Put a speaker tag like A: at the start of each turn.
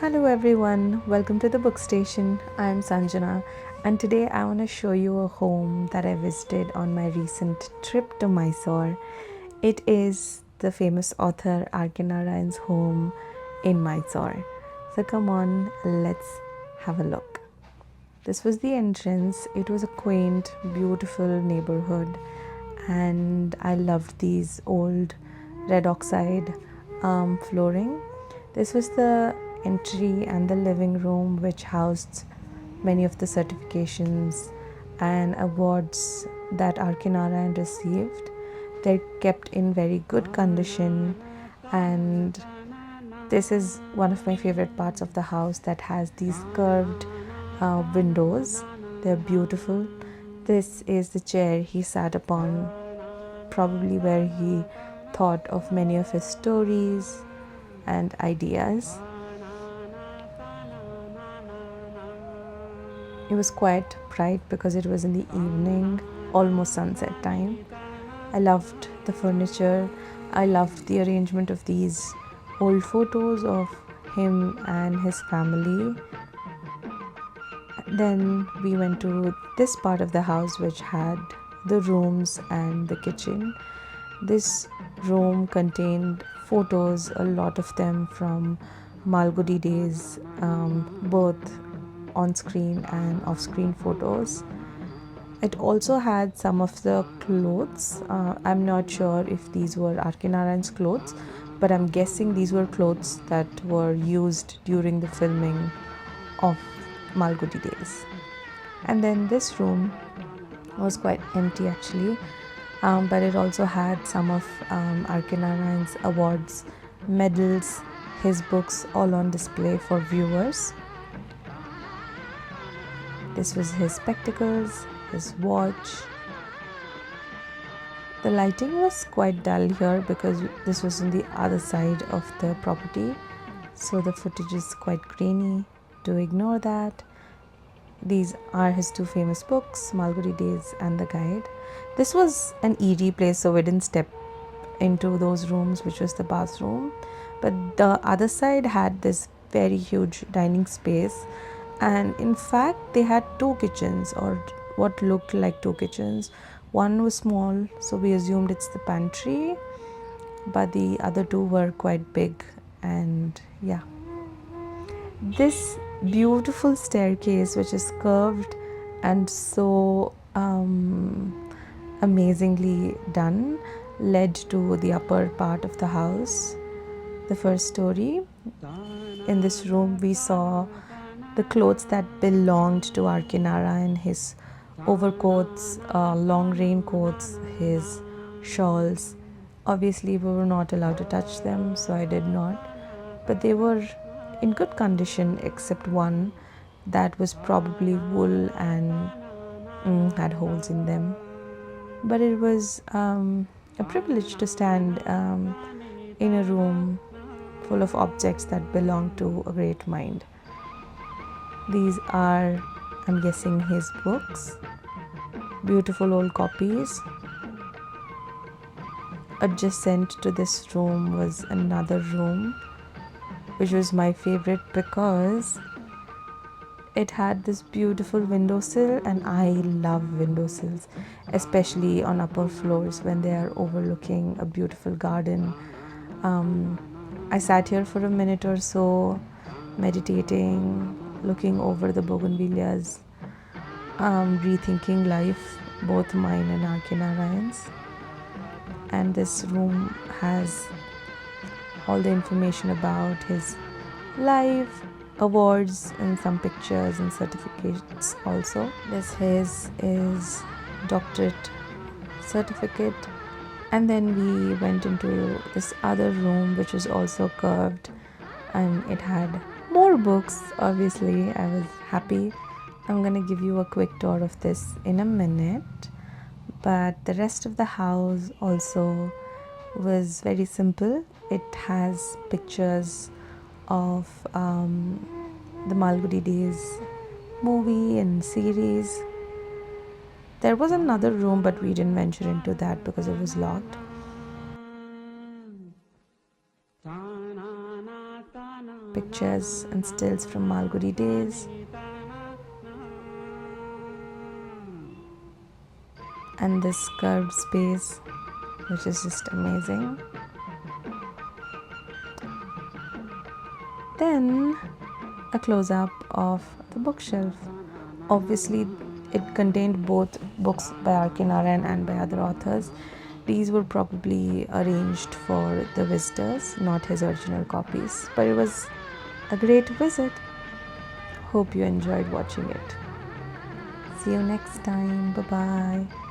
A: Hello everyone, welcome to the book station. I'm Sanjana, and today I want to show you a home that I visited on my recent trip to Mysore. It is the famous author R.K. Narayan's home in Mysore. So come on, let's have a look. This was the entrance. It was a quaint, beautiful neighborhood, and I loved these old red oxide flooring. This was the entry and the living room, which housed many of the certifications and awards that R.K. Narayan received. They're kept in very good condition, and this is one of my favorite parts of the house that has these curved windows. They're beautiful. This is the chair he sat upon, probably where he thought of many of his stories and ideas. It was quite bright because it was in the evening, almost sunset time. I loved the furniture. I loved the arrangement of these old photos of him and his family. Then we went to this part of the house, which had the rooms and the kitchen. This room contained photos, a lot of them from Malgudi days, both on screen and off screen photos. It also had some of the clothes. I'm not sure if these were R.K. Narayan's clothes, but I'm guessing these were clothes that were used during the filming of Malgudi days. And then this room was quite empty actually, but it also had some of R.K. Narayan's awards, medals, his books all on display for viewers. This was his spectacles, his watch. The lighting was quite dull here because this was on the other side of the property, so the footage is quite grainy. Do ignore that. These are his two famous books, Malgudi Days and The Guide. This was an eerie place, so we didn't step into those rooms, which was the bathroom. But the other side had this very huge dining space, and in fact, they had two kitchens, or what looked like two kitchens. One was small, so we assumed it's the pantry, but the other two were quite big, and yeah. This beautiful staircase, which is curved and so amazingly done, led to the upper part of the house, the first story. In this room, we saw the clothes that belonged to R.K. Narayan, his overcoats, long raincoats, his shawls. Obviously, we were not allowed to touch them, so I did not. But they were in good condition, except one that was probably wool and had holes in them. But it was a privilege to stand in a room full of objects that belong to a great mind. These are, I'm guessing, his books. Beautiful old copies. Adjacent to this room was another room, which was my favorite because it had this beautiful windowsill, and I love windowsills, especially on upper floors when they are overlooking a beautiful garden. I sat here for a minute or so, meditating, looking over the bougainvilleas, rethinking life, both mine and R.K. Narayan's. And this room has all the information about his life, awards, and some pictures and certificates also. This his is doctorate certificate. And then we went into this other room, which was also curved, and it had more books. Obviously, I was happy. I'm gonna give you a quick tour of this in a minute, but the rest of the house also was very simple. It has pictures of the Malgudi Days movie and series. There was another room, but we didn't venture into that because it was locked. pictures and stills from Malgudi days. And this curved space, which is just amazing. Then a close-up of the bookshelf. Obviously, it contained both books by R.K. Narayan and by other authors. These were probably arranged for the visitors, not his original copies. But it was a great visit. Hope you enjoyed watching it. See you next time. Bye-bye.